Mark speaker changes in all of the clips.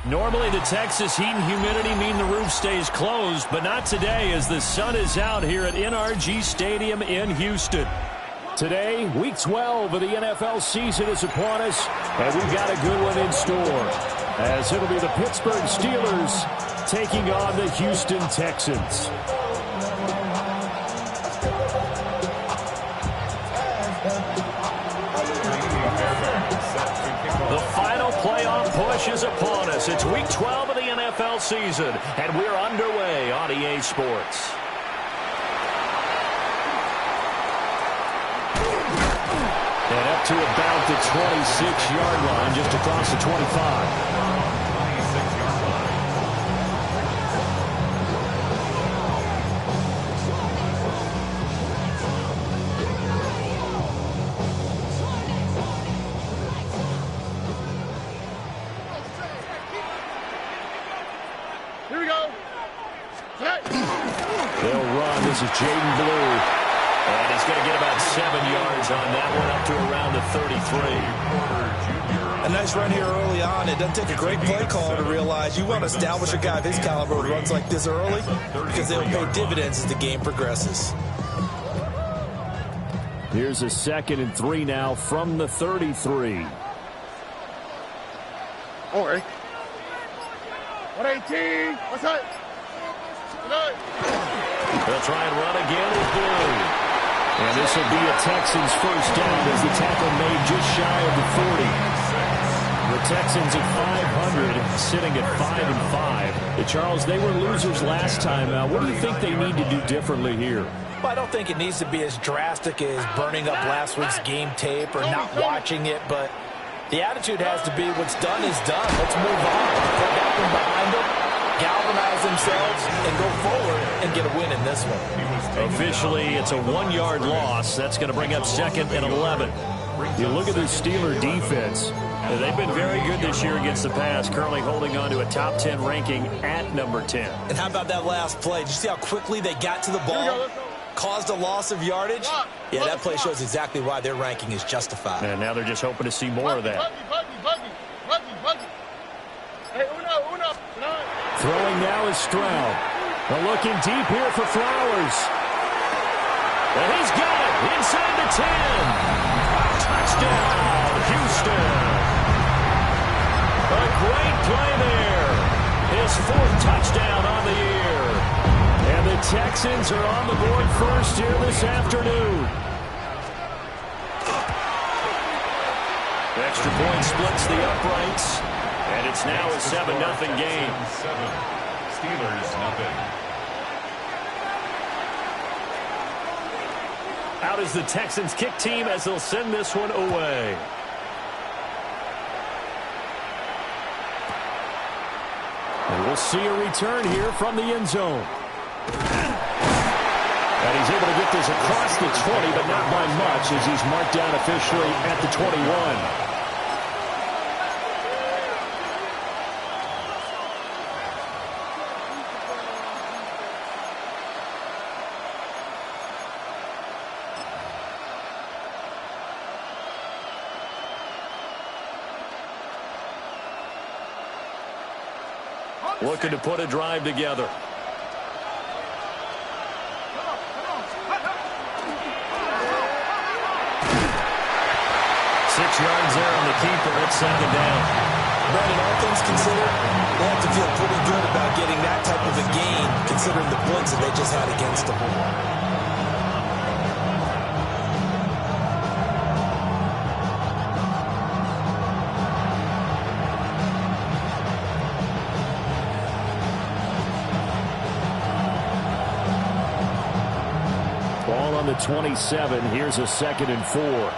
Speaker 1: Normally the Texas heat and humidity mean the roof stays closed, but not today as the sun is out here at NRG Stadium in Houston. Today, Week 12 of the NFL season is upon us, and we've got a good one in store, as it'll be the Pittsburgh Steelers taking on the Houston Texans. The final playoff push is upon us. It's Week 12 of the NFL season, and we're underway on EA Sports. And up to about the 26-yard line, just across the 25. This is Jaden Blue, and he's going to get about 7 yards on that one, up to around the 33.
Speaker 2: A nice run here early on. It doesn't take a great play caller to realize you want to establish a guy of his caliber who runs like this early, because they'll pay dividends as the game progresses.
Speaker 1: Here's a 2nd and 3 now from the 33.
Speaker 3: All right. 118. What's that?
Speaker 1: They'll try and run again with Blue. And this will be a Texans first down as the tackle made just shy of the 40. The Texans at 500, sitting at 5-5. Charles, they were losers last time. What do you think they need to do differently here?
Speaker 2: Well, I don't think it needs to be as drastic as burning up last week's game tape or not watching it, but the attitude has to be what's done is done. Let's move on. Put that one behind them, galvanize themselves, and go forward and get a win in this one.
Speaker 1: Officially, it's a 1-yard loss. That's going to bring up 2nd and 11. You look at the Steeler defense. They've been very good this year against the pass, currently holding on to a top 10 ranking at number 10.
Speaker 2: And how about that last play? Did you see how quickly they got to the ball? Caused a loss of yardage? Yeah, that play shows exactly why their ranking is justified.
Speaker 1: And now they're just hoping to see more of that. Throwing now is Stroud. Looking deep here for Flowers. And he's got it inside the 10. Touchdown, Houston. A great play there. His 4th touchdown on the year. And the Texans are on the board first here this afternoon. Extra point splits the uprights. And it's now a 7-0 game.
Speaker 4: Steelers, nothing.
Speaker 1: Out is the Texans kick team as they'll send this one away. And we'll see a return here from the end zone. And he's able to get this across the 20, but not by much as he's marked down officially at the 21. Looking to put a drive together.
Speaker 3: 6
Speaker 1: yards there on the keeper. It's 2nd down.
Speaker 2: Brandon, all things considered, they have to feel pretty good about getting that type of a gain, considering the blitz that they just had against them.
Speaker 1: Ball on the 27. Here's a 2nd and 4.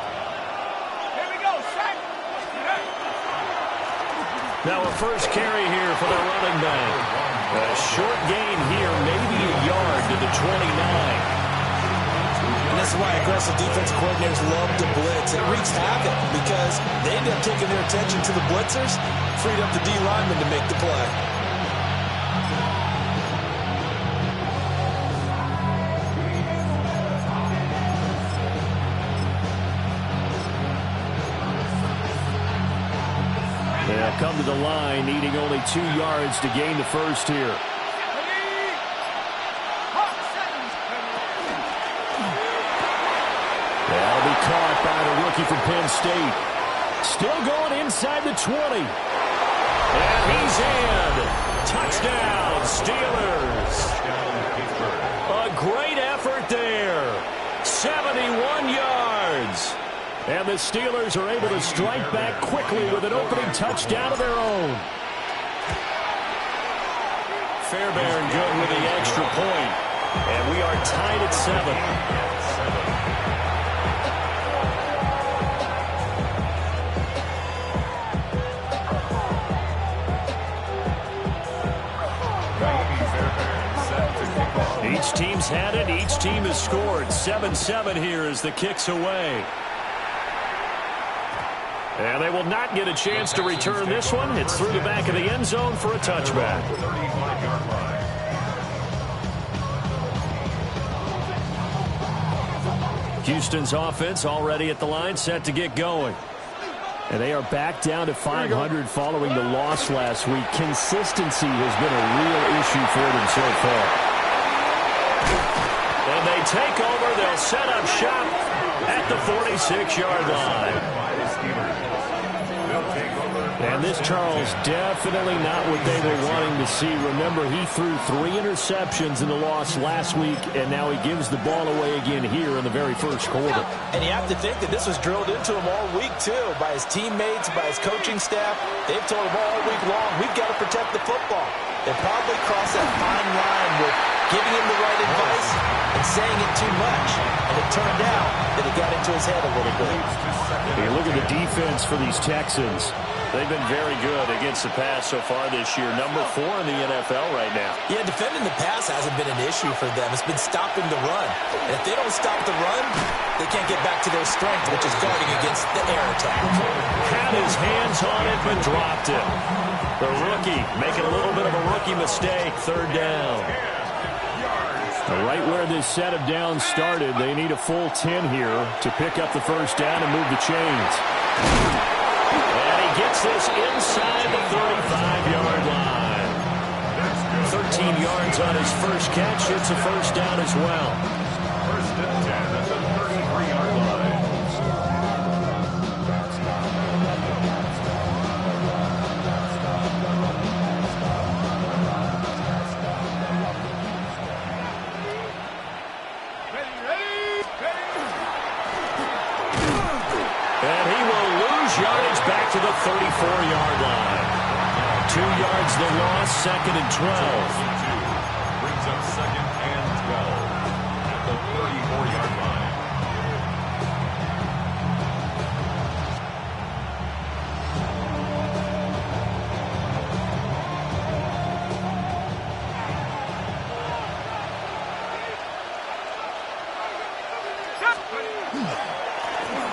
Speaker 1: Now a first carry here for the running back. A short gain here, maybe a yard to the 29.
Speaker 2: And that's why aggressive defensive coordinators love to blitz. It wreaks havoc because they end up taking their attention to the blitzers, freed up the D lineman to make the play.
Speaker 1: come to the line, needing only 2 yards to gain the first here. That'll be caught by the rookie from Penn State. Still going inside the 20. And he's in. Touchdown, Steelers. A great effort there. 71 yards. And the Steelers are able to strike back quickly with an opening touchdown of their own. Fairbairn good with the extra point. And we are tied at 7. Each team's had it. Each team has scored. 7-7 here as the kick's away. And they will not get a chance to return this one. It's through the back of the end zone for a touchback. Houston's offense already at the line, set to get going. And they are back down to 500 following the loss last week. Consistency has been a real issue for them so far. And they take over. They'll set up shop at the 46-yard line. And this, Charles, definitely not what they were wanting to see. Remember, he threw 3 interceptions in the loss last week, and now he gives the ball away again here in the very first quarter.
Speaker 2: And you have to think that this was drilled into him all week, too, by his teammates, by his coaching staff. They've told him all week long, we've got to protect the football. They probably crossed that fine line with giving him the right advice and saying it too much. And it turned out that it got into his head a little bit.
Speaker 1: Hey, look at the defense for these Texans. They've been very good against the pass so far this year. Number 4 in the NFL right now.
Speaker 2: Yeah, defending the pass hasn't been an issue for them. It's been stopping the run. And if they don't stop the run, they can't get back to their strength, which is guarding against the air attack.
Speaker 1: Had his hands on it, but dropped it. The rookie making a little bit of a rookie mistake. 3rd down. Right where this set of downs started, they need a full 10 here to pick up the first down and move the chains. And he gets this inside the 35-yard line. 13 yards on his first catch. It's a first down as well.
Speaker 4: First and 10 at the 33-yard line.
Speaker 1: And he will lose yardage back to the 34-yard line. 2 yards the loss, 2nd and 12.
Speaker 4: Brings up 2nd and 12 at the 34-yard line.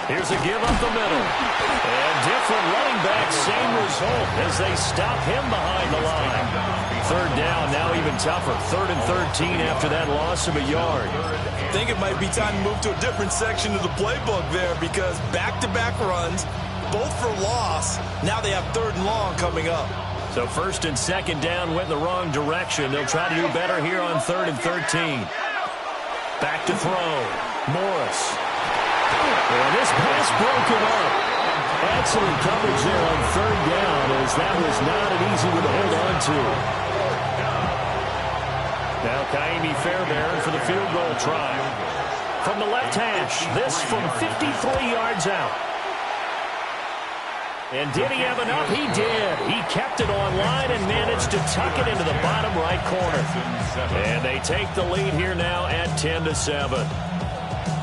Speaker 1: Here's a give up the middle. And different running back, same result as they stop him behind the line. 3rd down, now even tougher. 3rd and 13 after that loss of a yard.
Speaker 2: I think it might be time to move to a different section of the playbook there because back-to-back runs, both for loss. Now they have 3rd and long coming up.
Speaker 1: So 1st and 2nd down went in the wrong direction. They'll try to do better here on 3rd and 13. Back to throw. Morris. And this pass broken up. Excellent coverage there on 3rd down as that was not an easy one to hold on to. Now Kaimi Fairbairn for the field goal try. From the left hash, this from 53 yards out. And did he have enough? He did. He kept it online and managed to tuck it into the bottom right corner. And they take the lead here now at 10-7.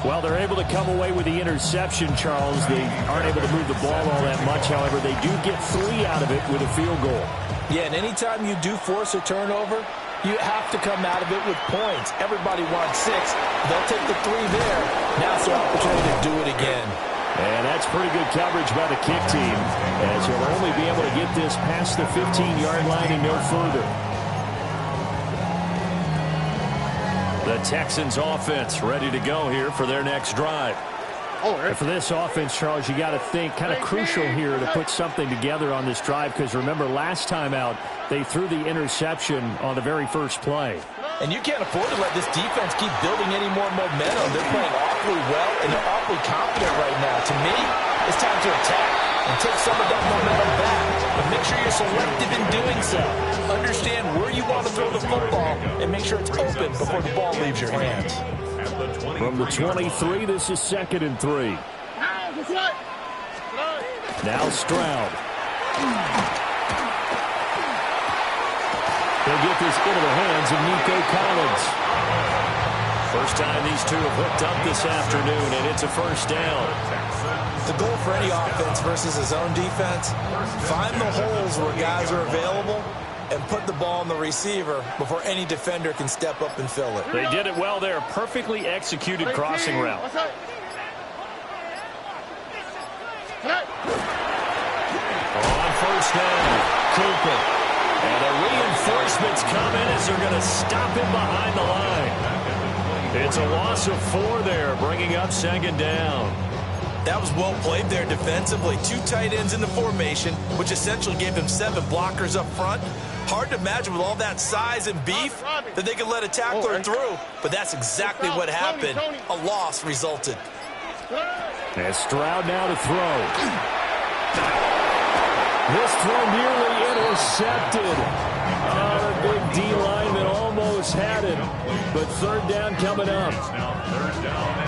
Speaker 1: Well, they're able to come away with the interception, Charles. They aren't able to move the ball all that much. However, they do get 3 out of it with a field goal.
Speaker 2: Yeah, and anytime you do force a turnover, you have to come out of it with points. Everybody wants 6. They'll take the 3 there. Now it's their opportunity to do it again.
Speaker 1: And that's pretty good coverage by the kick team, as he'll only be able to get this past the 15-yard line and no further. The Texans offense ready to go here for their next drive. And for this offense, Charles, you got to think kind of crucial here to put something together on this drive, because remember last time out they threw the interception on the very first play.
Speaker 2: And you can't afford to let this defense keep building any more momentum. They're playing awfully well, and they're awfully confident right now. To me, it's time to attack and take some of that momentum back. But make sure you're selective in doing so. Understand where you want to throw the football and make sure it's open before the ball leaves your hands.
Speaker 1: From the 23, this is 2nd and 3. Now Stroud. They'll get this into the hands of Nico Collins. First time these two have hooked up this afternoon, and it's a first down.
Speaker 2: The goal for any offense versus his own defense, find the holes where guys are available and put the ball on the receiver before any defender can step up and fill it.
Speaker 1: They did it well there. Perfectly executed crossing route. On first down, Cooper. And the reinforcements come in as they're going to stop him behind the line. It's a loss of 4 there, bringing up 2nd down.
Speaker 2: That was well played there defensively. 2 tight ends in the formation, which essentially gave him 7 blockers up front. Hard to imagine with all that size and beef that they could let a tackler through, but that's exactly what happened. A loss resulted.
Speaker 1: And Stroud now to throw. This throw nearly intercepted. Oh, a big D-line that almost had it, but 3rd down coming up.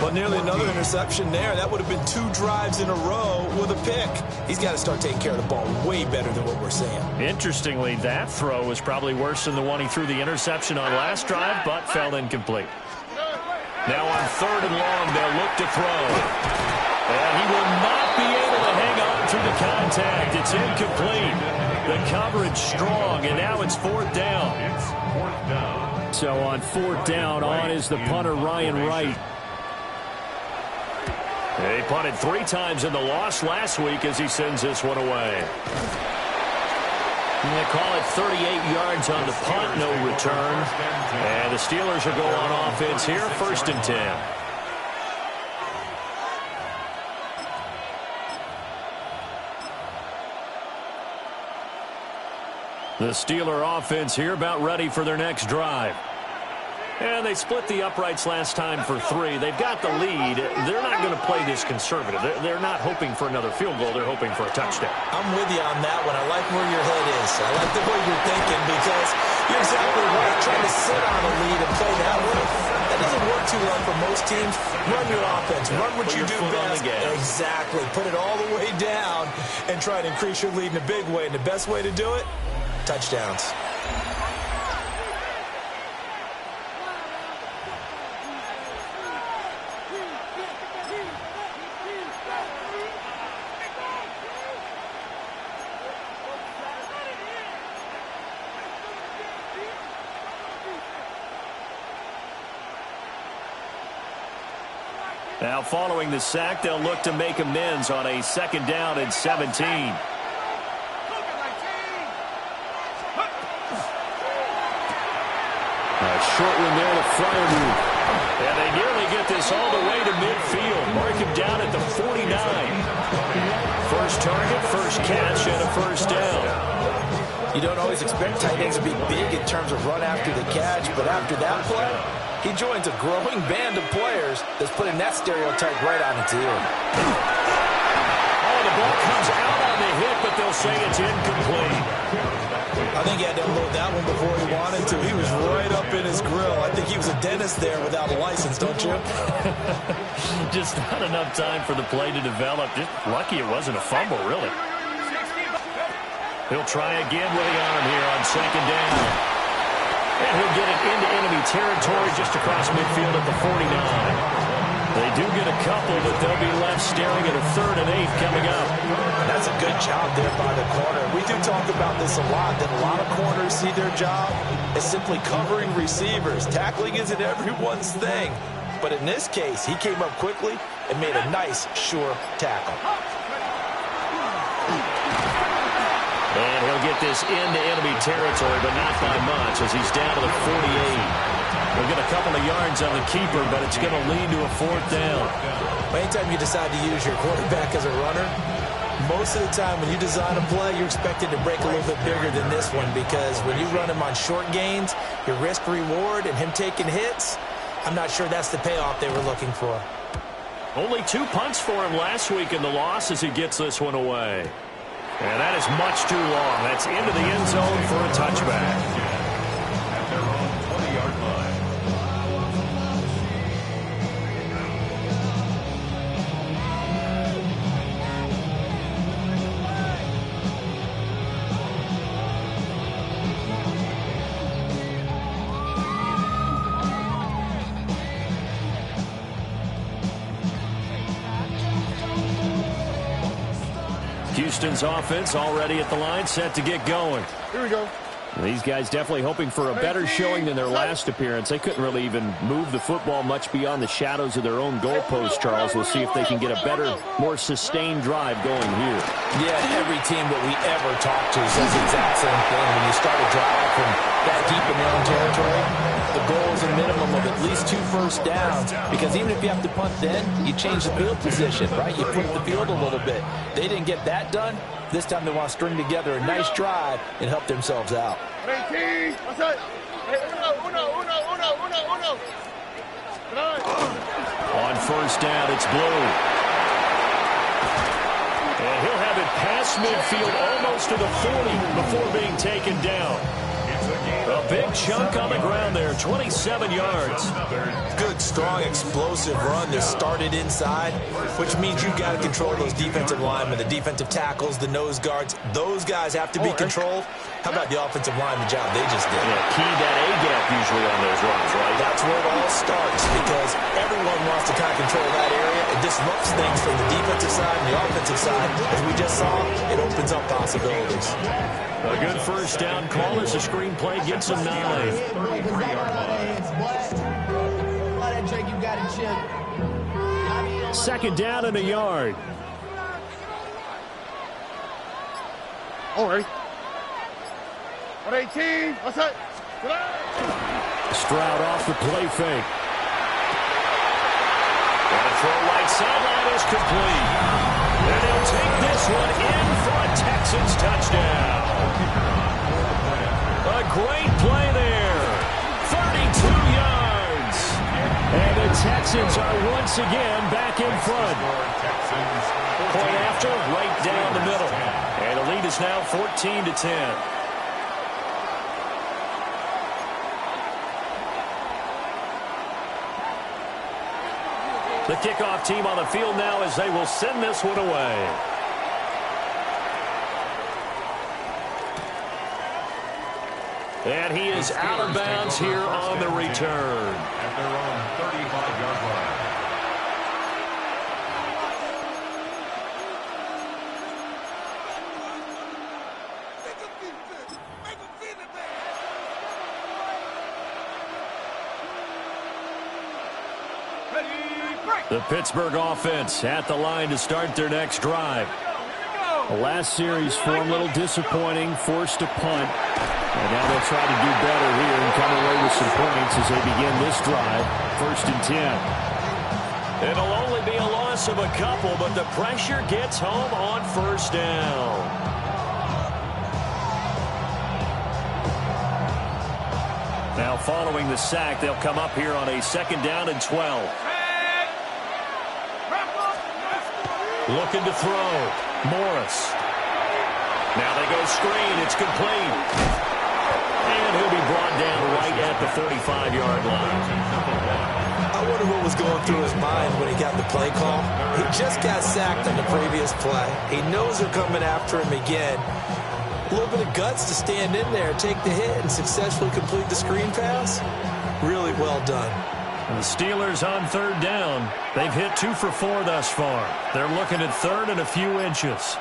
Speaker 2: Well, nearly another interception there. That would have been 2 drives in a row with a pick. He's got to start taking care of the ball way better than what we're seeing.
Speaker 1: Interestingly, that throw was probably worse than the one he threw the interception on last drive, but fell incomplete. Now on 3rd and long, they'll look to throw. And he will not be able to hang on through the contact. It's incomplete. The coverage strong, and now it's 4th down. So on 4th down, on is the punter, Ryan Wright. He punted 3 times in the loss last week as he sends this one away. And they call it 38 yards on the punt, no return. And the Steelers will go on offense here, 1st and 10. The Steeler offense here about ready for their next drive. And they split the uprights last time for 3. They've got the lead. They're not going to play this conservative. They're not hoping for another field goal. They're hoping for a touchdown.
Speaker 2: I'm with you on that one. I like where your head is. I like the way you're thinking because you're exactly right. Trying to sit on a lead and play that way, that doesn't work too well for most teams. Run your offense. Run what you do best. Exactly. Put it all the way down and try to increase your lead in a big way. And the best way to do it, touchdowns.
Speaker 1: Now following the sack, they'll look to make amends on a 2nd down and 17. A short one there to Fryermuth. And they nearly get this all the way to midfield. Mark him down at the 49. First target, first catch, and a 1st down.
Speaker 2: You don't always expect tight ends to be big in terms of run after the catch, but after that play, he joins a growing band of players that's putting that stereotype right on its ear.
Speaker 1: Oh, the ball comes out on the hit, but they'll say it's incomplete.
Speaker 2: I think he had to unload that one before he wanted to. He was right up in his grill. I think he was a dentist there without a license, don't you?
Speaker 1: Just not enough time for the play to develop. Just lucky it wasn't a fumble, really. He'll try again with the arm here on 2nd down. And he'll get it into enemy territory just across midfield at the 49. They do get a couple, but they'll be left staring at a 3rd and 8 coming up.
Speaker 2: That's a good job there by the corner. We do talk about this a lot, that a lot of corners see their job as simply covering receivers. Tackling isn't everyone's thing. But in this case, he came up quickly and made a nice, sure tackle.
Speaker 1: And he'll get this into enemy territory, but not by much as he's down to the 48. They'll get a couple of yards on the keeper, but it's going to lead to a 4th down.
Speaker 2: Anytime you decide to use your quarterback as a runner, most of the time when you design a play, you're expected to break a little bit bigger than this one, because when you run him on short gains, your risk-reward and him taking hits, I'm not sure that's the payoff they were looking for.
Speaker 1: Only 2 punts for him last week in the loss as he gets this one away. And that is much too long. That's into the end zone for a touchback.
Speaker 4: At their own 20-yard line.
Speaker 1: Houston's offense already at the line, set to get going.
Speaker 3: Here we go.
Speaker 1: These guys definitely hoping for a better showing than their last appearance. They couldn't really even move the football much beyond the shadows of their own goalpost, Charles. We'll see if they can get a better, more sustained drive going here.
Speaker 2: Yeah, every team that we ever talk to says the exact same thing. When you start a drive from that deep in their own territory, the goal is a minimum of at least 2 first downs, because even if you have to punt then, you change the field position, right? You flip the field a little bit. They didn't get that done. This time they want to string together a nice drive and help themselves out.
Speaker 1: On first down, it's Blue. And he'll have it past midfield almost to the 40 before being taken down. A big chunk on the ground there, 27 yards.
Speaker 2: Good, strong, explosive run that started inside, which means you've got to control those defensive linemen, the defensive tackles, the nose guards. Those guys have to be controlled. How about the offensive line, the job they just did?
Speaker 1: Yeah, key that A-gap usually on those runs, right?
Speaker 2: That's where it all starts, because everyone wants to kind of control that area. It disrupts things from the defensive side and the offensive side. As we just saw, it opens up possibilities.
Speaker 1: A good first down call as the screenplay gets him 9.
Speaker 4: 33-yard line.
Speaker 1: Second down and a yard.
Speaker 3: All right. 118. What's that?
Speaker 1: Stroud off the play fake. And a throw right sideline is complete. And they'll take this one in for a Texans touchdown. A great play there. 32 yards. And the Texans are once again back in front. Point after, right down the middle. And the lead is now 14-10. The kickoff team on the field now as they will send this one away. And he is out of bounds here on the return.
Speaker 4: At their own 35-yard line.
Speaker 1: The Pittsburgh offense at the line to start their next drive. The last series form a little disappointing, forced a punt. And now they'll try to do better here and come away with some points as they begin this drive. 1st and 10. It'll only be a loss of a couple, but the pressure gets home on first down. Now following the sack, they'll come up here on a 2nd down and 12. Looking to throw. Morris. Now they go screen. It's complete. And he'll be brought down right at the 45-yard line.
Speaker 2: I wonder what was going through his mind when he got the play call. He just got sacked on the previous play. He knows they're coming after him again. A little bit of guts to stand in there, take the hit, and successfully complete the screen pass. Really well done.
Speaker 1: The Steelers on 3rd down. They've hit 2 for 4 thus far. They're looking at 3rd and a few inches.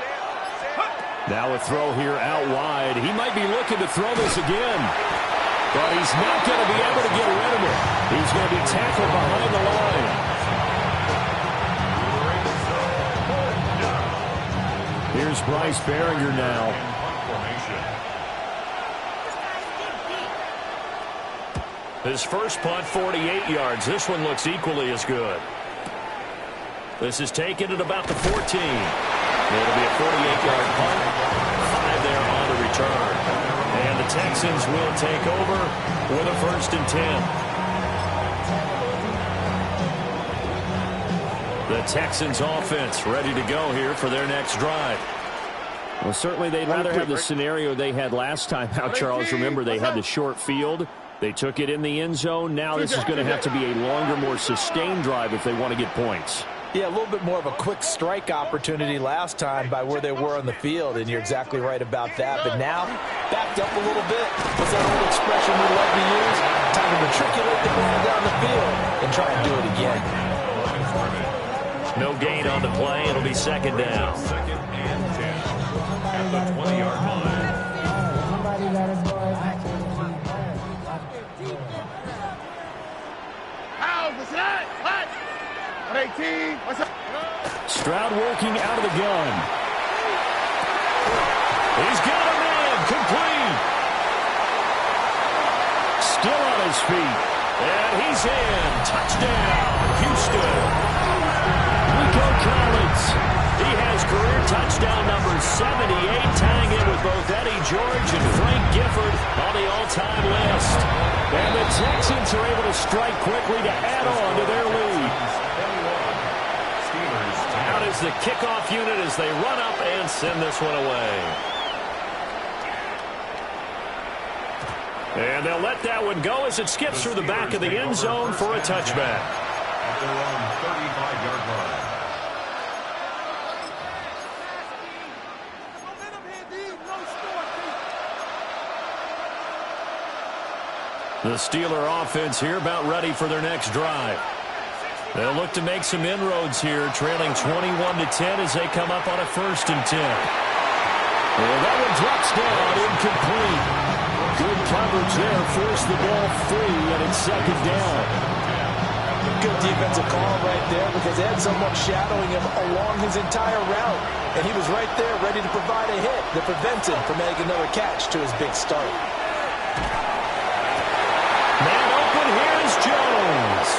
Speaker 1: Now a throw here out wide. He might be looking to throw this again. But he's not going to be able to get rid of it. He's going to be tackled behind the line. Here's Bryce Behringer now. His first punt, 48 yards. This one looks equally as good. This is taken at about the 14. It'll be a 48-yard punt. 5 there on the return. And the Texans will take over with a 1st and 10. The Texans offense ready to go here for their next drive. Well, certainly they'd rather have the scenario they had last time out, Charles. Remember, they had the short field. They took it in the end zone. Now this is going to have to be a longer, more sustained drive if they want to get points.
Speaker 2: Yeah, a little bit more of a quick strike opportunity last time by where they were on the field, and you're exactly right about that. But now, backed up a little bit. What's that old expression we love to use? Time to matriculate the ball down the field and try and do it again.
Speaker 1: No gain on the play. It'll be 2nd down.
Speaker 4: 2nd and 10 at the 20-yard line.
Speaker 3: What's that? What? 118. What's up?
Speaker 1: Stroud working out of the gun. He's got a man. Complete. Still on his feet. And he's in. Touchdown, Houston. Rico Collins. He has career touchdown number 78, tying in with both Eddie George and Frank Gifford on the all-time list. And the Texans are able to strike quickly to add on to their lead. Out is the kickoff unit as they run up and send this one away. And they'll let that one go as it skips through the back of the end zone for a touchback.
Speaker 4: At their own 35-yard line.
Speaker 1: The Steeler offense here about ready for their next drive. They'll look to make some inroads here, trailing 21-10 as they come up on a 1st and 10. Well, that one drops down, incomplete. Good coverage there, forced the ball free, and it's 2nd down.
Speaker 2: Good defensive call right there because they had someone shadowing him along his entire route, and he was right there ready to provide a hit that prevents him from making another catch to his big start.
Speaker 1: Man open, here's Jones.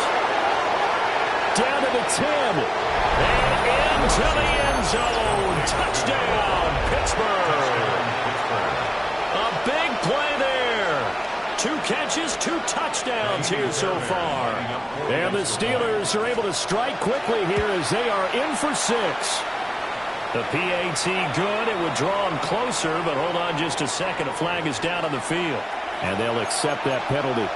Speaker 1: Down to the 10. And into the end zone. Touchdown, Pittsburgh. A big play there. 2 catches, 2 touchdowns here so far. And the Steelers are able to strike quickly here as they are in for 6. The PAT good. It would draw them closer, but hold on just a second. A flag is down on the field. And they'll accept that penalty.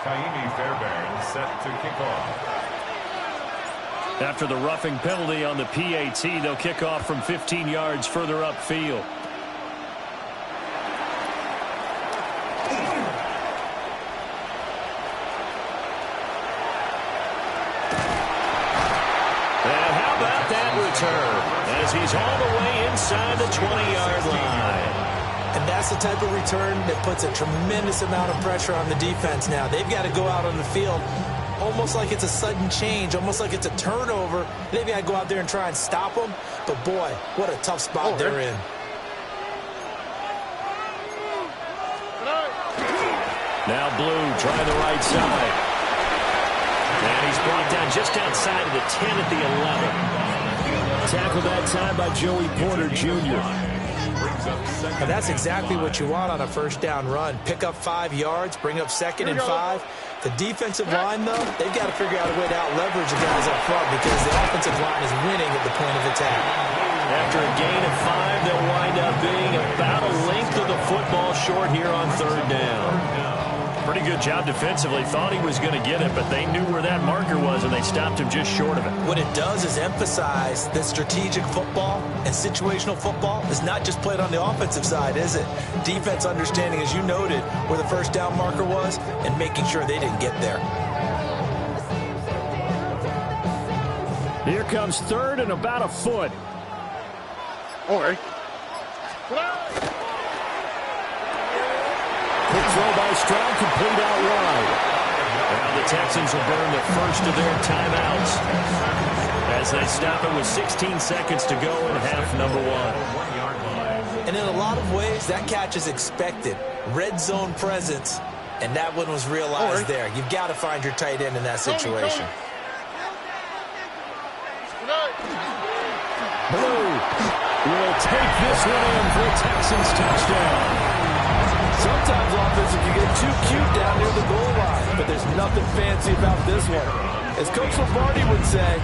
Speaker 4: Kaimi Fairbairn set to kick off.
Speaker 1: After the roughing penalty on the PAT, they'll kick off from 15 yards further upfield. And how about that return? As he's all the way inside the 20-yard line.
Speaker 2: And that's the type of return that puts a tremendous amount of pressure on the defense now. They've got to go out on the field almost like it's a sudden change, almost like it's a turnover. They've got to go out there and try and stop them. But, boy, what a tough spot they're in.
Speaker 1: Now Blue trying the right side. And he's brought down just outside of the 10 at the 11. Tackled that time by Joey Porter Jr.
Speaker 2: And that's exactly what you want on a 1st down run. Pick up 5 yards, bring up 2nd and 5. The defensive line, though, they've got to figure out a way to out-leverage the guys up front because the offensive line is winning at the point of attack.
Speaker 1: After a gain of 5, they'll wind up being about a length of the football short here on 3rd down. Pretty good job defensively. Thought he was going to get it, but they knew where that marker was, and they stopped him just short of it.
Speaker 2: What it does is emphasize that strategic football and situational football is not just played on the offensive side, is it? Defense understanding, as you noted, where the 1st down marker was and making sure they didn't get there.
Speaker 1: Here comes 3rd and about a foot.
Speaker 3: All right.
Speaker 1: Quick throw by Stroud, complete out wide. Now the Texans will burn the first of their timeouts as they stop it with 16 seconds to go in half number one.
Speaker 2: And in a lot of ways, that catch is expected. Red zone presence, and that one was realized there. You've got to find your tight end in that situation.
Speaker 1: Blue will take this one in for a Texans touchdown.
Speaker 2: Sometimes offensive can get too cute down near the goal line, but there's nothing fancy about this one. As Coach Lombardi would say,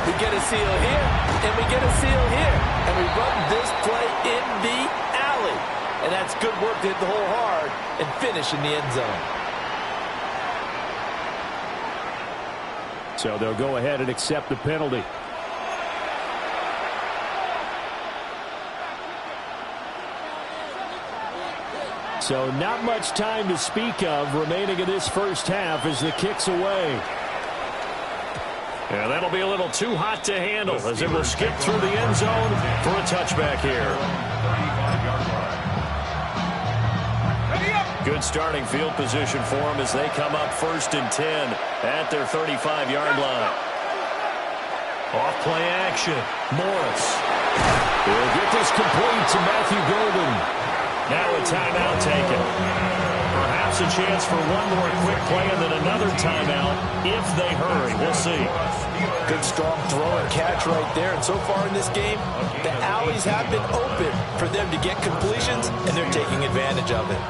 Speaker 2: we get a seal here, and we get a seal here, and we run this play in the alley. And that's good work to hit the hole hard and finish in the end zone.
Speaker 1: So they'll go ahead and accept the penalty. So not much time to speak of remaining in this first half as the kick's away. And that'll be a little too hot to handle as it will skip through the end zone for a touchback here. Good starting field position for them as they come up 1st and 10 at their 35-yard line. Off play action. Morris will get this complete to Matthew Golden. Now a timeout taken. Perhaps a chance for one more quick play and then another timeout if they hurry. We'll see.
Speaker 2: Good strong throw and catch right there. And so far in this game, the alleys have been open for them to get completions, and they're taking advantage of it.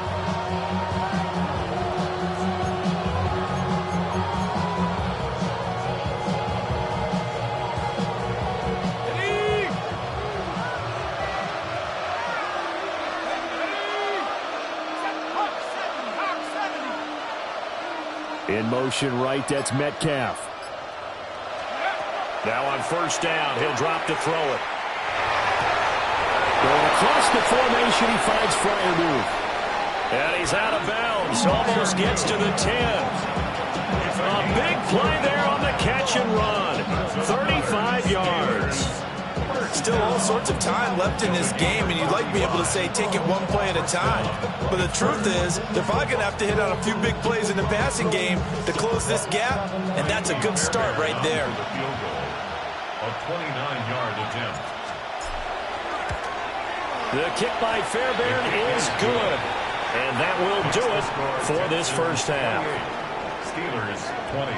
Speaker 1: In motion right, that's Metcalf. Now on 1st down, he'll drop to throw it. Going across the formation, he finds Freiermuth. And he's out of bounds, almost gets to the 10. A big play there on the catch and run. 35 yards.
Speaker 2: Still all sorts of time left in this game, and you'd like to be able to say take it one play at a time. But the truth is, they're probably going to have to hit on a few big plays in the passing game to close this gap, and that's a good start right there.
Speaker 4: A 29-yard attempt.
Speaker 1: The kick by Fairbairn is good, and that will do it for this first half.
Speaker 4: Steelers 20.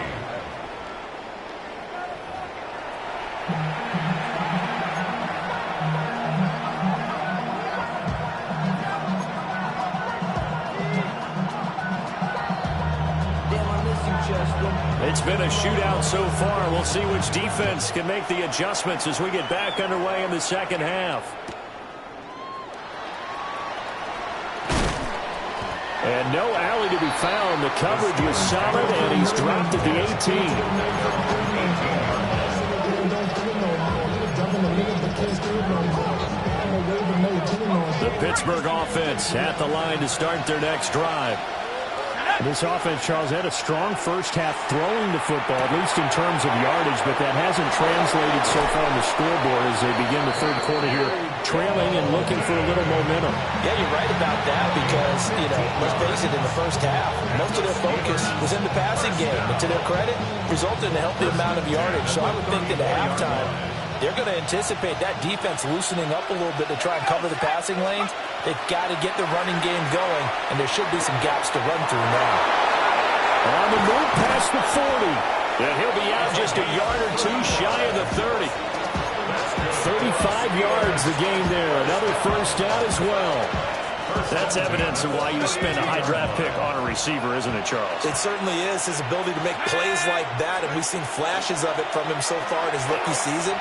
Speaker 1: It's been a shootout so far. We'll see which defense can make the adjustments as we get back underway in the second half. And no alley to be found. The coverage was solid, and he's dropped at the 18. The Pittsburgh offense at the line to start their next drive. This offense, Charles, had a strong first half throwing the football, at least in terms of yardage, but that hasn't translated so far on the scoreboard as they begin the third quarter here, trailing and looking for a little momentum.
Speaker 2: Yeah, you're right about that because, let's face it, in the first half, most of their focus was in the passing game. And to their credit, resulted in a healthy amount of yardage. So I would think that at halftime, they're going to anticipate that defense loosening up a little bit to try and cover the passing lanes. They've got to get the running game going, and there should be some gaps to run through now.
Speaker 1: On the move past the 40. And he'll be out just a yard or two shy of the 30. 35 yards the game there. Another first down as well. That's evidence of why you spend a high draft pick on a receiver, isn't it, Charles?
Speaker 2: It certainly is. His ability to make plays like that, and we've seen flashes of it from him so far in his rookie season.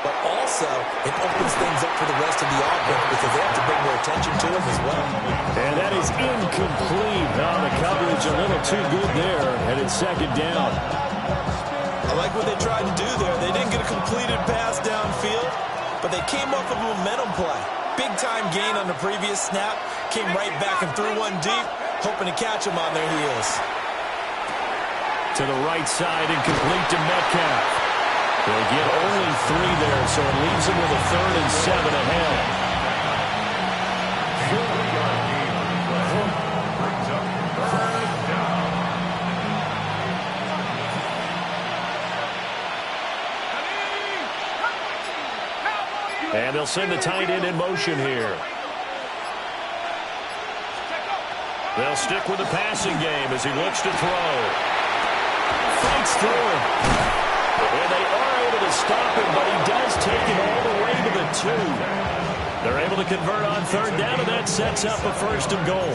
Speaker 2: But also, it opens things up for the rest of the offense because they have to bring more attention to him as well.
Speaker 1: And that is incomplete. Now the coverage a little too good there, and it's second down.
Speaker 2: I like what they tried to do there. They didn't get a completed pass downfield, but they came up with a momentum play. Big-time gain on the previous snap, came right back and threw one deep, hoping to catch him on their heels.
Speaker 1: To the right side and complete to Metcalf. They'll get only 3 there, so it leaves them with a 3rd and 7 ahead. And they'll send the tight end in motion here. They'll stick with the passing game as he looks to throw. Fights through him. And they are able to stop him, but he does take it all the way to the 2. They're able to convert on third down, and that sets up a 1st and goal.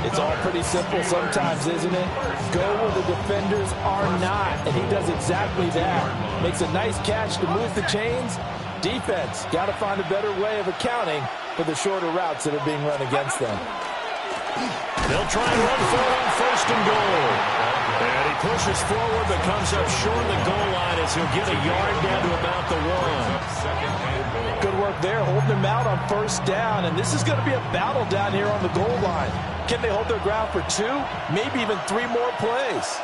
Speaker 2: It's all pretty simple sometimes, isn't it? Go where the defenders are not, and he does exactly that. Makes a nice catch to move the chains. Defense, got to find a better way of accounting for the shorter routes that are being run against them.
Speaker 1: They'll try and run for it on 1st and goal. And he pushes forward, but comes up short of the goal line as he'll get a yard down to about the 1.
Speaker 2: Good work there, holding him out on 1st down, and this is going to be a battle down here on the goal line. Can they hold their ground for 2, maybe even 3 more plays?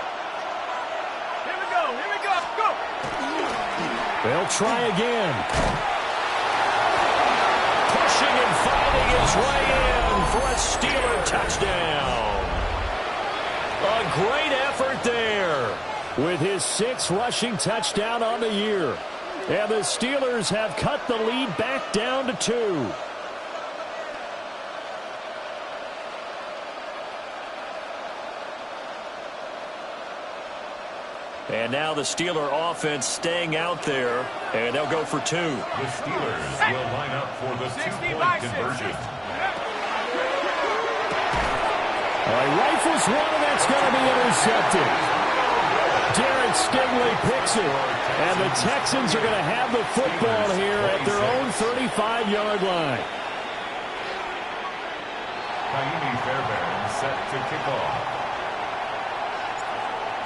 Speaker 3: Here we go, go!
Speaker 1: They'll try again. Pushing and finding his way in for a Steeler touchdown. A great effort there with his 6th rushing touchdown on the year. And the Steelers have cut the lead back down to 2. And now the Steeler offense staying out there, and they'll go for 2.
Speaker 4: The Steelers will line up for the 2-point conversion.
Speaker 1: Rifles one, and that's going to be intercepted. Darren Stingley picks it, and the Texans are going to have the football here at their own 35-yard line.
Speaker 4: Naimi Fairbairn set to kick off.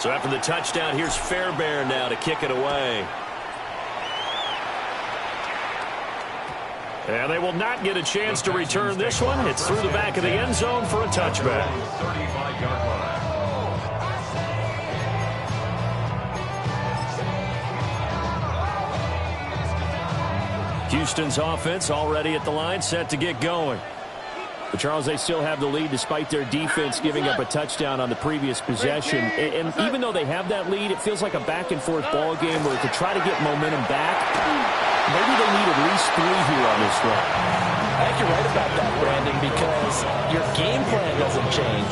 Speaker 1: So after the touchdown, here's Fairbairn now to kick it away. And they will not get a chance to return this one. It's through the back of the end zone for a touchback.
Speaker 4: 35-yard line.
Speaker 1: Houston's offense already at the line, set to get going. But, Charles, they still have the lead despite their defense giving up a touchdown on the previous possession. And even though they have that lead, it feels like a back-and-forth ball game where to try to get momentum back, maybe they need at least 3 here on this run.
Speaker 2: I think you're right about that, Brandon, because your game plan doesn't change.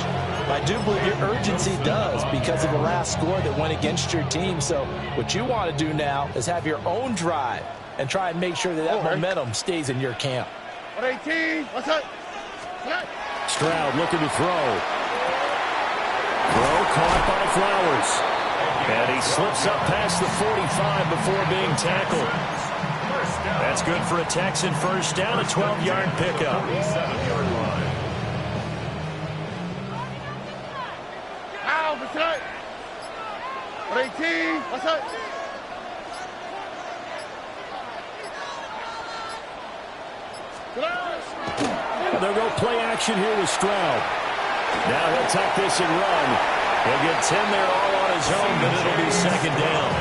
Speaker 2: I do believe your urgency does because of the last score that went against your team. So what you want to do now is have your own drive and try and make sure that that momentum stays in your camp.
Speaker 3: 118, what's up?
Speaker 1: Stroud looking to throw. Throw caught by Flowers. And he slips up past the 45 before being tackled. That's good for a Texan first down, a 12-yard pickup.
Speaker 4: 7-yard line.
Speaker 3: Ow, what's up? 118, what's up?
Speaker 1: They'll go play action here with Stroud. Now he'll tuck this and run. He'll get 10 there all on his own, but it'll be 2nd down.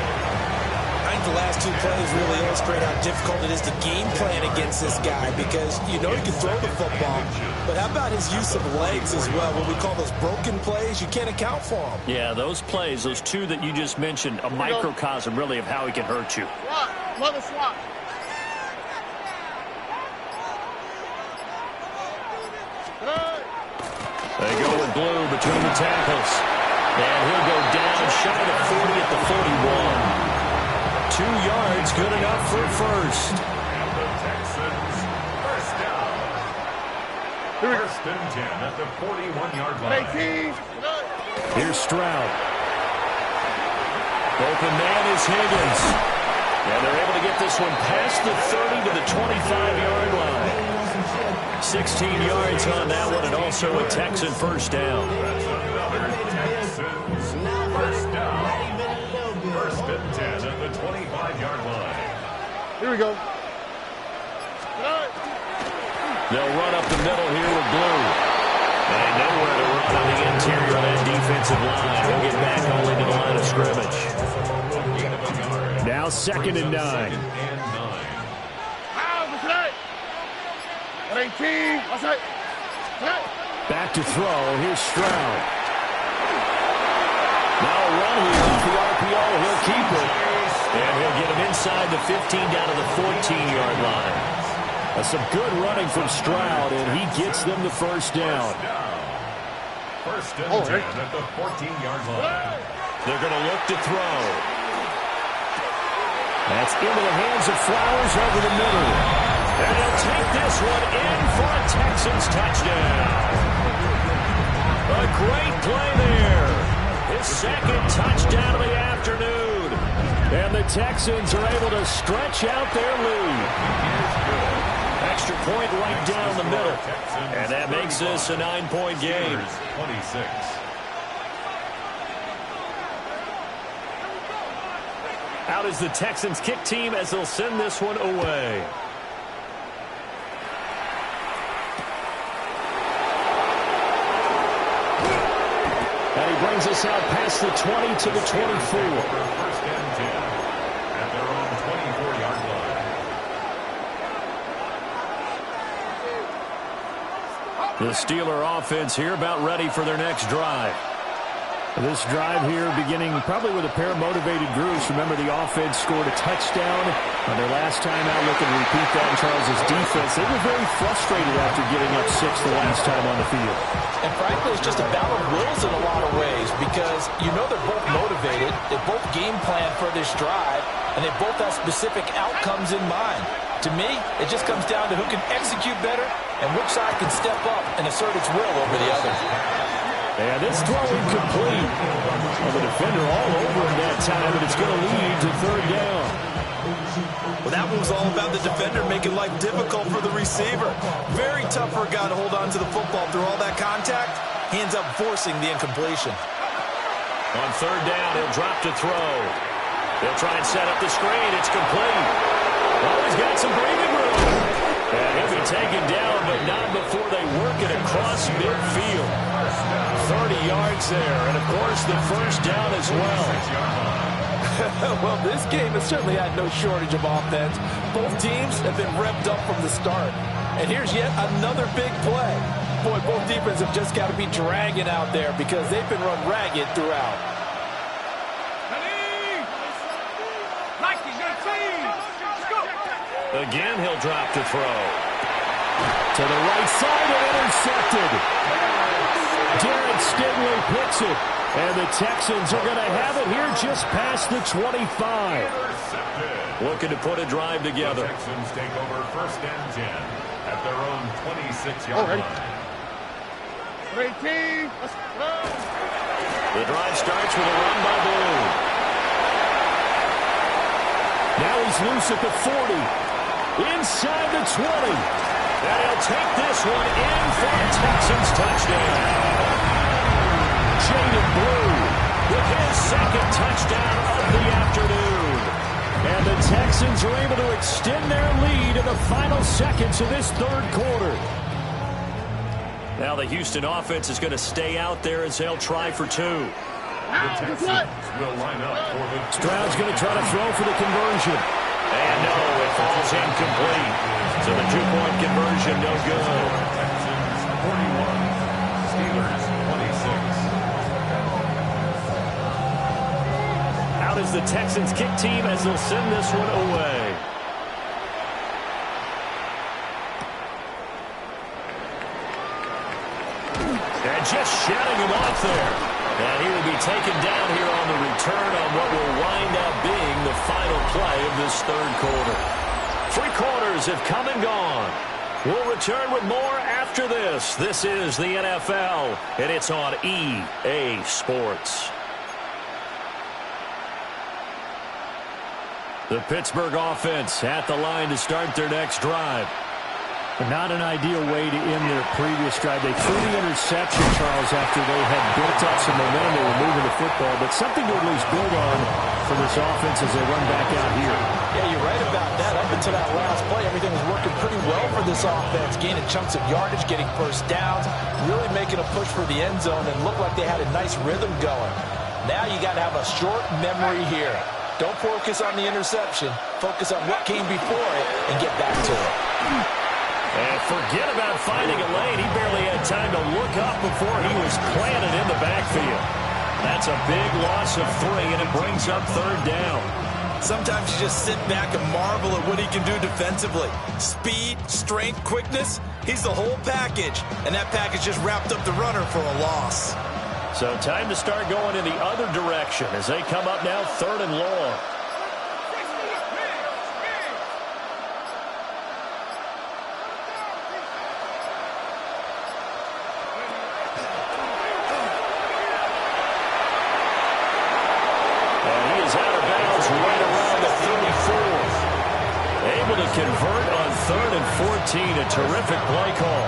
Speaker 2: I think the last 2 plays really illustrate how difficult it is to game plan against this guy because you know he can throw the football, but how about his use of legs as well? What we call those broken plays, you can't account for them.
Speaker 1: Yeah, those plays, those 2 that you just mentioned, a microcosm really of how he can hurt you.
Speaker 3: Swat, mother swat.
Speaker 1: They go with Blue between the tackles. And he'll go down shy of 40 at the 41. 2 yards, good enough for a first.
Speaker 4: And the Texans, first down. First and 10 at the 41-yard line.
Speaker 3: 18,
Speaker 1: Here's Stroud. Open man is Higgins. And they're able to get this one past the 30 to the 25-yard line. 16 yards on that one, and also a Texan first down.
Speaker 4: That's another Texans first down. First and 10 at the 25-yard line.
Speaker 3: here we go.
Speaker 1: They'll run up the middle here with Blue. And nowhere to run on the interior of that defensive line. He'll get back only to the line of scrimmage. Now 2nd and 9. Back to throw. Here's Stroud. Now a run here off the RPO. He'll keep it. And he'll get from inside the 15 down to the 14-yard line. Some good running from Stroud, and he gets them the first down.
Speaker 4: First and 10 at the 14-yard line.
Speaker 1: They're going to look to throw. That's into the hands of Flowers over the middle. And he'll take this one in for a Texans touchdown. A great play there. His second touchdown of the afternoon. And the Texans are able to stretch out their lead. Extra point right down the middle. And that makes this a 9-point game.
Speaker 4: 26.
Speaker 1: Out is the Texans kick team as they'll send this one away. And he brings us out past the 20 to the 24.
Speaker 4: First and 10 at their own 24-yard line.
Speaker 1: The Steeler offense here about ready for their next drive. This drive here beginning probably with a pair of motivated groups. Remember, the offense scored a touchdown on their last time out. Looking to repeat that in Charles' defense. They were very frustrated after giving up 6 the last time on the field.
Speaker 2: And frankly, it's just a battle of wills in a lot of ways because you know they're both motivated. They both game plan for this drive, and they both have specific outcomes in mind. To me, it just comes down to who can execute better and which side can step up and assert its will over the other.
Speaker 1: And this throw incomplete. Well, the defender all over him that time, and it's going to lead to third down.
Speaker 5: Well, that one was all about the defender making life difficult for the receiver. Very tough for a guy to hold on to the football through all that contact. He ends up forcing the incompletion.
Speaker 1: On third down, he'll drop to throw. He'll try and set up the screen. It's complete. Oh, he's got some breathing room. And he'll be taken down, but not before they work it across midfield. 30 yards there, and of course the first down as well.
Speaker 2: Well, this game has certainly had no shortage of offense. Both teams have been revved up from the start. And here's yet another big play. Boy, both defenses have just got to be dragging out there because they've been run ragged throughout.
Speaker 1: Again, he'll drop to throw. To the right side and intercepted. Derek Stingley picks it. And the Texans are going to have it here just past the 25. Looking to put a drive together.
Speaker 4: The Texans take over first and 10 at their own 26-yard line.
Speaker 3: 18.
Speaker 1: The drive starts with a run by Blue. Now he's loose at the 40. Inside the 20. And he'll take this one in for a Texans touchdown. Jaden Blue with his second touchdown of the afternoon. And the Texans are able to extend their lead in the final seconds of this third quarter. Now the Houston offense is going to stay out there as they'll try for 2.
Speaker 4: The Texans will line up for the...
Speaker 1: Stroud's going to try to throw for the conversion. And no, it falls incomplete. So the 2-point conversion, no good.
Speaker 4: Texans 41, Steelers 26.
Speaker 1: Out is the Texans kick team as they'll send this one away. And just shutting him off there. And he will be taken down here on the return on what will wind up being the final play of this third quarter. 3 quarters have come and gone. We'll return with more after this. This is the NFL, and it's on EA Sports. The Pittsburgh offense at the line to start their next drive. Not an ideal way to end their previous drive. They threw the interception, Charles, after they had built up some momentum. They were moving the football, but something to at least build on for this offense as they run back out here.
Speaker 2: Yeah, you're right about that. Up until that last play, everything was working pretty well for this offense, gaining chunks of yardage, getting first downs, really making a push for the end zone, and looked like they had a nice rhythm going. Now you got to have a short memory here. Don't focus on the interception. Focus on what came before it and get back to it.
Speaker 1: And forget about finding a lane. He barely had time to look up before he was planted in the backfield. That's a big loss of 3, and it brings up third down.
Speaker 5: Sometimes you just sit back and marvel at what he can do defensively. Speed, strength, quickness, he's the whole package. And that package just wrapped up the runner for a loss.
Speaker 1: So time to start going in the other direction as they come up now 3rd and long. Right around the 34. Able to convert on 3rd and 14. A terrific play call.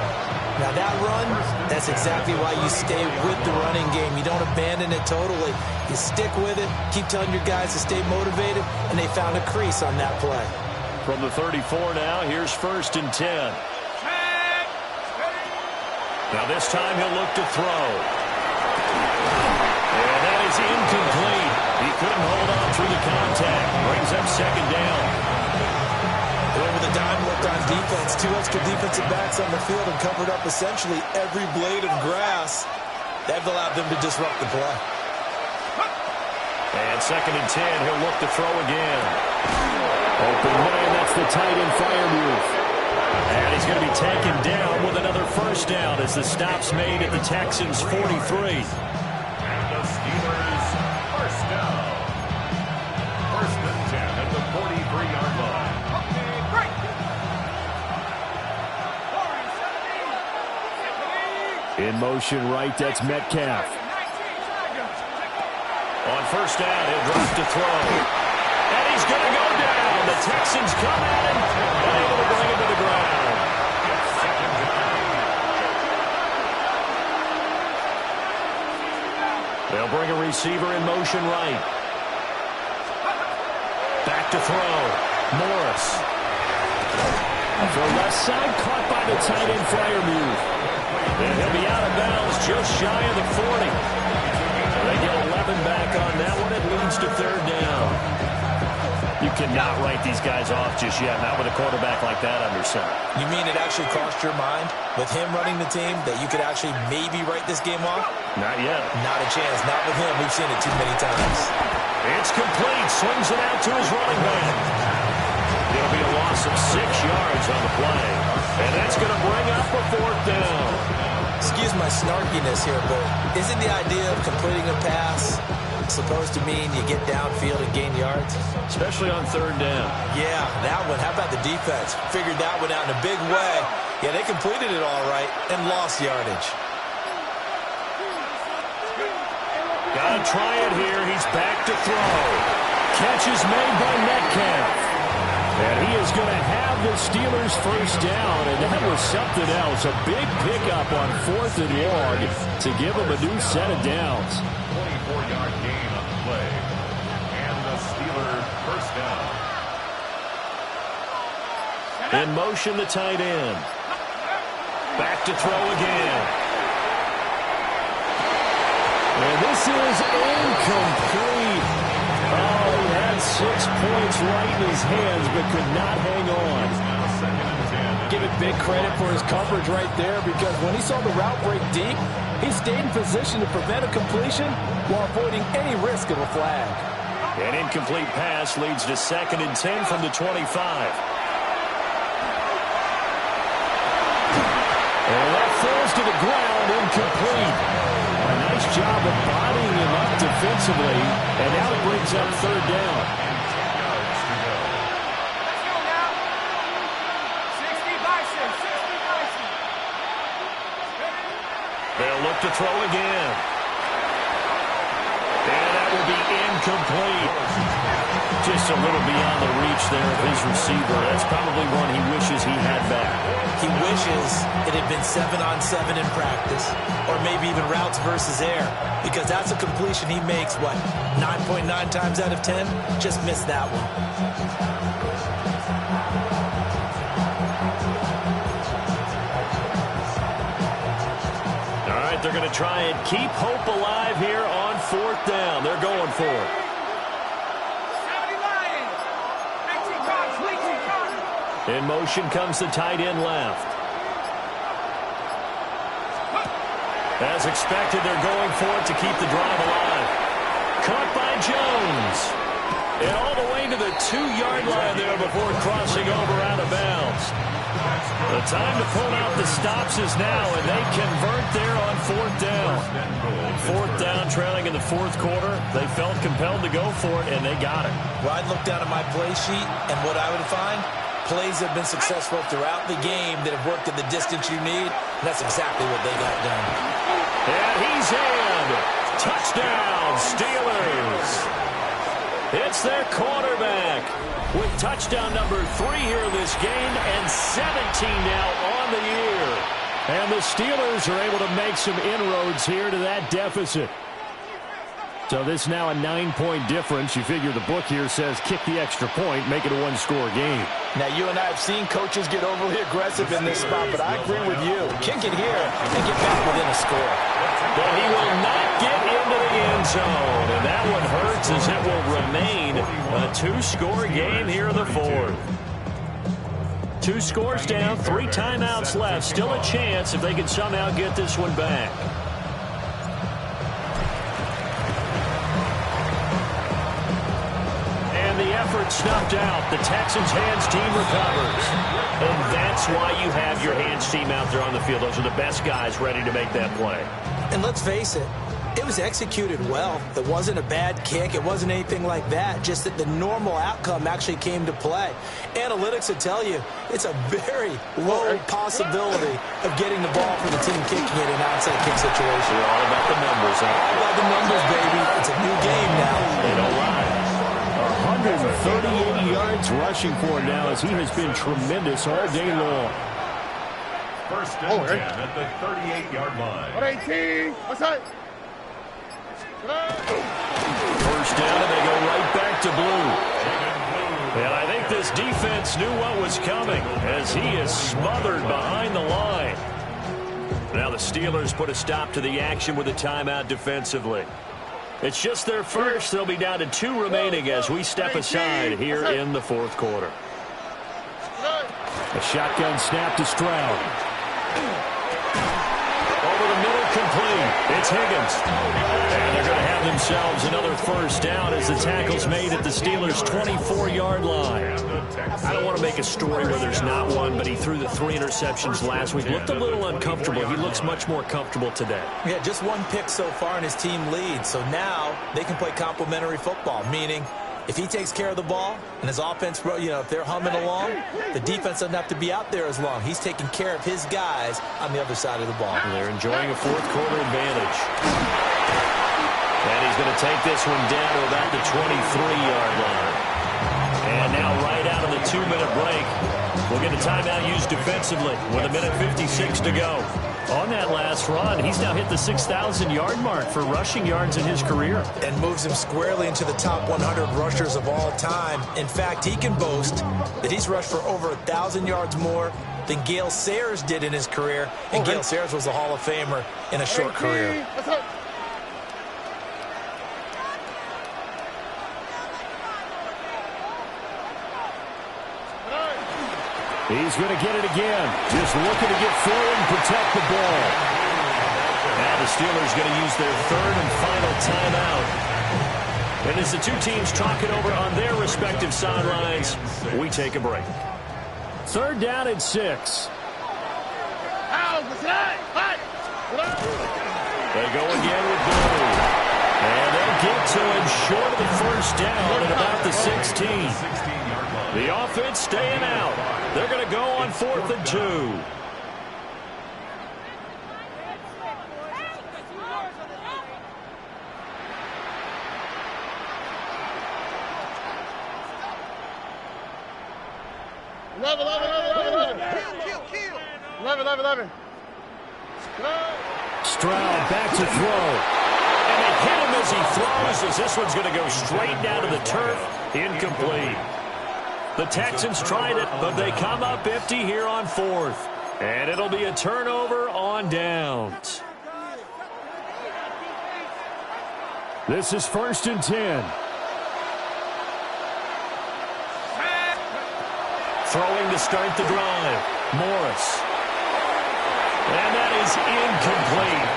Speaker 2: Now that run, that's exactly why you stay with the running game. You don't abandon it totally. You stick with it, keep telling your guys to stay motivated, and they found a crease on that play.
Speaker 1: From the 34 now, here's 1st and 10. Now this time he'll look to throw. And that is incomplete. He couldn't hold on through the contact. Brings up 2nd down.
Speaker 5: Over the dime looked on defense. 2 extra defensive backs on the field and covered up essentially every blade of grass. They've allowed them to disrupt the play.
Speaker 1: And 2nd and 10. He'll look to throw again. Open man. That's the tight end fire move. And he's going to be taken down with another 1st down as the stop's made at the Texans' 43.
Speaker 4: The Steelers, 1st down. 1st and 10 at the 43-yard line.
Speaker 1: In motion right, that's Metcalf. On 1st down, he'll drop to throw. And he's going to go down. The Texans come at him and able to bring him to the ground. They'll bring a receiver in motion right. Back to throw. Morris. For left side, caught by the tight end flyer move. And he'll be out of bounds just shy of the 40. They get 11 back on that one. It leads to 3rd down. You cannot write these guys off just yet, not with a quarterback like that under center.
Speaker 2: You mean it actually crossed your mind with him running the team that you could actually maybe write this game off?
Speaker 1: Not yet.
Speaker 2: Not a chance. Not with him. We've seen it too many times.
Speaker 1: It's complete. Swings it out to his running back. It'll be a loss of 6 yards on the play. And that's going to bring up a 4th down.
Speaker 2: Excuse my snarkiness here, but isn't the idea of completing a pass supposed to mean you get downfield and gain yards?
Speaker 1: Especially on 3rd down.
Speaker 2: Yeah, that one. How about the defense? Figured that one out in a big way. Yeah, they completed it all right and lost yardage.
Speaker 1: Got to try it here. He's back to throw. Catch is made by Metcalf. And he is going to have the Steelers' 1st down, and that was something else. A big pickup on 4th and long to give him a new set of downs.
Speaker 4: 24-yard gain on the play. And the Steelers' 1st down.
Speaker 1: In motion, the tight end. Back to throw again. And this is incomplete. Oh, he had 6 points right in his hands, but could not hang on.
Speaker 6: Give it big credit for his coverage right there, because when he saw the route break deep, he stayed in position to prevent a completion while avoiding any risk of a flag.
Speaker 1: An incomplete pass leads to 2nd and 10 from the 25. And that falls to the ground, incomplete. A nice job of bodying him up defensively, and now it brings up 3rd down. They'll look to throw again. And that will be incomplete. Just a little beyond the reach there of his receiver. That's probably one he wishes he had back.
Speaker 2: He wishes it had been 7-on-7 in practice, or maybe even routes versus air, because that's a completion he makes, what, 9.9 times out of 10? Just missed that one.
Speaker 1: All right, they're going to try and keep hope alive here on 4th down. They're going for it. In motion comes the tight end left. As expected, they're going for it to keep the drive alive. Caught by Jones. And all the way to the 2-yard line there before crossing over out of bounds. The time to pull out the stops is now, and they convert there on 4th down. 4th down, trailing in the 4th quarter. They felt compelled to go for it, and they got it.
Speaker 2: Well, I'd look down at my play sheet, and what I would find, plays have been successful throughout the game that have worked at the distance you need, and that's exactly what they got done.
Speaker 1: And he's in. Touchdown, Steelers. It's their quarterback with touchdown number 3 here in this game and 17 now on the year. And the Steelers are able to make some inroads here to that deficit. So this now a 9-point difference. You figure the book here says kick the extra point, make it a 1-score game.
Speaker 6: Now, you and I have seen coaches get overly aggressive in this spot, but I agree with you. Kick it here and get back within a score.
Speaker 1: But he will not get into the end zone, and that one hurts as it will remain a 2-score game here in the 4th. 2 scores down, 3 timeouts left. Still a chance if they can somehow get this one back. The effort snuffed out. The Texans' hands team recovers. And that's why you have your hands team out there on the field. Those are the best guys ready to make that play.
Speaker 2: And let's face it, it was executed well. It wasn't a bad kick. It wasn't anything like that. Just that the normal outcome actually came to play. Analytics would tell you it's a very low possibility of getting the ball for the team kicking it in an outside kick situation.
Speaker 1: We're all about the numbers, huh?
Speaker 2: All about the numbers, baby. It's a new game now.
Speaker 1: You know why? 138 yards rushing for him now as he has been tremendous all day long.
Speaker 4: 1st and 10 at the 38-yard line.
Speaker 3: 118. What's that?
Speaker 1: 1st down, and they go right back to blue. And I think this defense knew what was coming as he is smothered behind the line. Now the Steelers put a stop to the action with a timeout defensively. It's just their first. They'll be down to 2 remaining as we step aside here in the 4th quarter. A shotgun snap to Stroud. Over the middle, complete. It's Higgins. And they're going to have themselves another 1st down as the tackle's made at the Steelers' 24-yard line. I don't want to make a story where there's not one, but he threw the 3 interceptions last week. Looked a little uncomfortable. He looks much more comfortable today.
Speaker 2: Yeah, just 1 pick so far and his team leads. So now they can play complementary football, meaning if he takes care of the ball and his offense, if they're humming along, the defense doesn't have to be out there as long. He's taking care of his guys on the other side of the ball.
Speaker 1: And they're enjoying a 4th quarter advantage. And he's going to take this one down to about the 23-yard line. And now right out of the 2-minute break, we'll get a timeout used defensively with 1:56 to go. On that last run, he's now hit the 6,000-yard mark for rushing yards in his career.
Speaker 2: And moves him squarely into the top 100 rushers of all time. In fact, he can boast that he's rushed for over 1,000 yards more than Gale Sayers did in his career. And Gale Sayers was a Hall of Famer in a short career.
Speaker 1: He's going to get it again. Just looking to get forward and protect the ball. Now the Steelers going to use their 3rd and final timeout. And as the 2 teams talk it over on their respective sidelines, we take a break. 3rd down and 6. They go again with Blue. And they'll get to him short of the 1st down at about the 16. The offense staying out. They're going to go on 4th and 2. Stroud back to throw. And they hit him as he throws as this one's going to go straight down to the turf. Incomplete. The Texans tried it, but they come up empty here on 4th. And it'll be a turnover on downs. This is 1st and 10. Throwing to start the drive. Morris. And that is incomplete.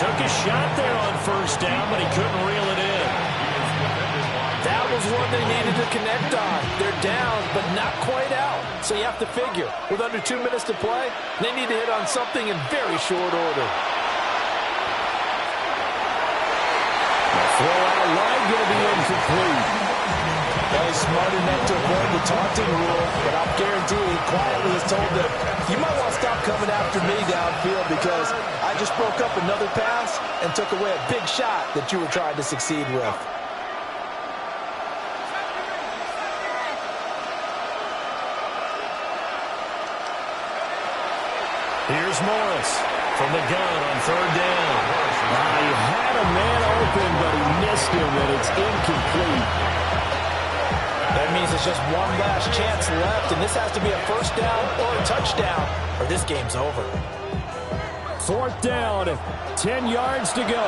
Speaker 1: Took a shot there on 1st down, but he couldn't reel it in.
Speaker 2: That was
Speaker 6: was one they needed to connect on. They're down, but not quite out. So you have to figure, with under 2 minutes to play, they need to hit on something in very short order.
Speaker 1: The throw out wide going to be incomplete.
Speaker 6: Well, he's smart enough to avoid the taunting rule, but I'll guarantee he quietly has told them, you might want to stop coming after me downfield because I just broke up another pass and took away a big shot that you were trying to succeed with.
Speaker 1: Here's Morris from the gun on third down. He had a man open, but he missed him, and it's incomplete.
Speaker 2: That means it's just one last chance left, and this has to be a first down or a touchdown, or this game's over.
Speaker 1: Fourth down, 10 yards to go.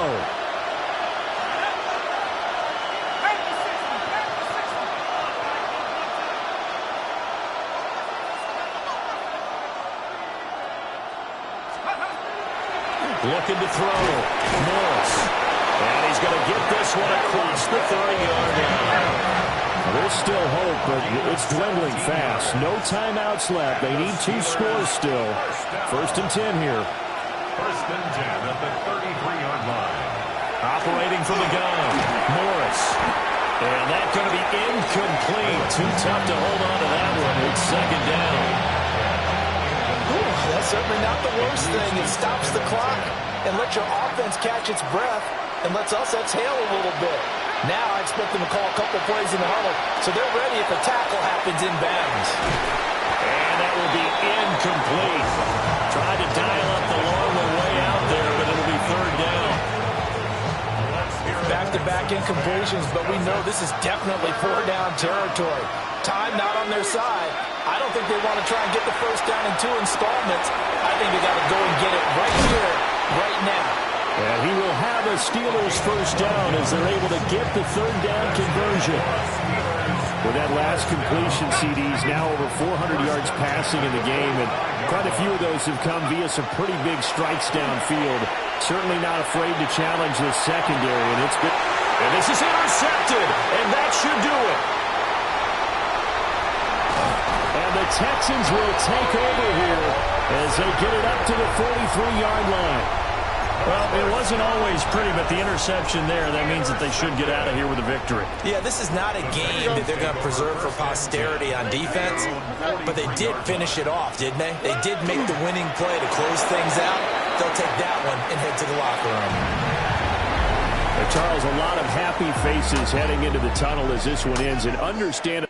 Speaker 1: Looking to throw. Morris. And he's going to get this one across the 30-yard line. There's still hope, but it's dwindling fast. No timeouts left. They need 2 scores still. First and 10 here.
Speaker 4: First and 10 at the 33-yard line.
Speaker 1: Operating from the gun. Morris. And that's going to be incomplete. Too tough to hold on to that one. It's second down.
Speaker 2: That's certainly not the worst thing. It stops the clock and lets your offense catch its breath and lets us exhale a little bit. Now I expect them to call a couple plays in the huddle, so they're ready if a tackle happens in bounds.
Speaker 1: And that will be incomplete. Tried to dial up the long way out there, but it'll be third down.
Speaker 2: Back-to-back incompletions, but we know this is definitely 4-down territory. Time not on their side. I don't think they want to try and get the first down in 2 installments. I think they got to go and get it right here, right now.
Speaker 1: And he will have a Steelers first down as they're able to get the third down conversion. With that last completion, CD's now over 400 yards passing in the game, and quite a few of those have come via some pretty big strikes downfield. Certainly not afraid to challenge this secondary, and it's been... And this is intercepted, and that should do it. And the Texans will take over here as they get it up to the 43-yard line. Well, it wasn't always pretty, but the interception there, that means that they should get out of here with a victory.
Speaker 2: Yeah, this is not a game that they're going to preserve for posterity on defense, but they did finish it off, didn't they? They did make the winning play to close things out. They'll take that one and head to the locker room.
Speaker 1: Charles, a lot of happy faces heading into the tunnel as this one ends, and understand